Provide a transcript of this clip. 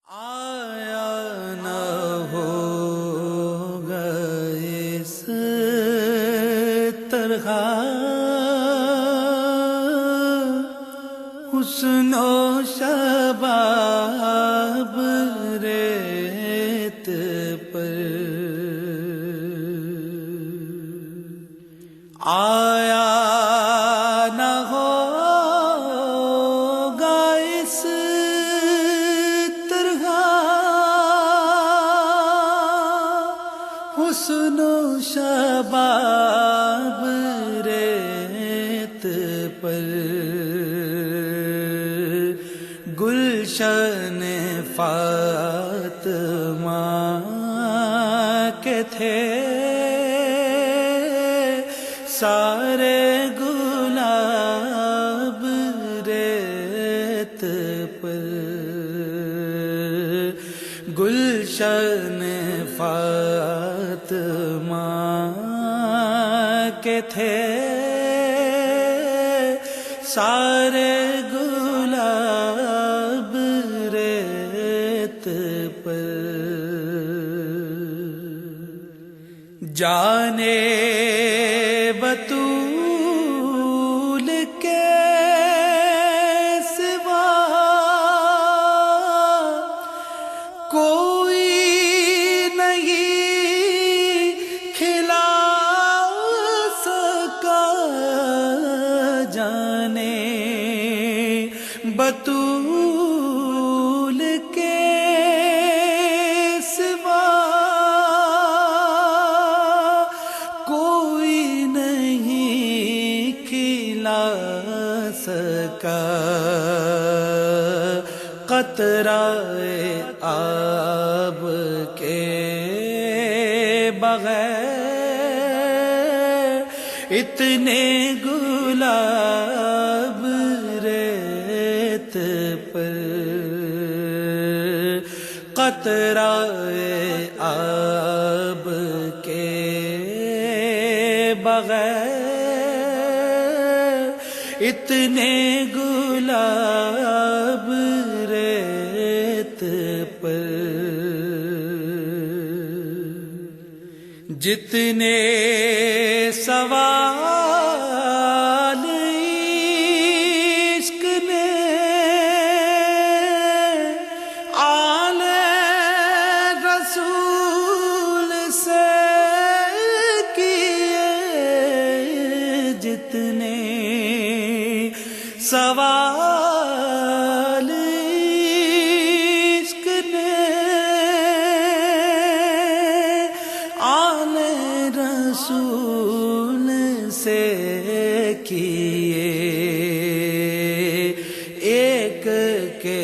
آیا نہ ہوگا اس طرح حسن و شباب ریت پر آیا نہ ہوگا اس طرح حسن و شباب ریت پر گلشن فاطمہ کے تھے سارے گلاب ریت پر گلشن فاطمہ کے تھے سارے گلاب ریت پر جانے بطول کے سوا کوئی نہیں کھلا سکا جانے بطول کے سوا کوئی نہیں کھلا سکا قطرہ آب کے بغیر اتنے گلاب ریت پر قطرہ آب کے بغیر اتنے گلاب ریت پر جتنے سوال عشق نے آل رسول سے کیے جتنے سوال عشق نے آل رسول سے کیے ایک کے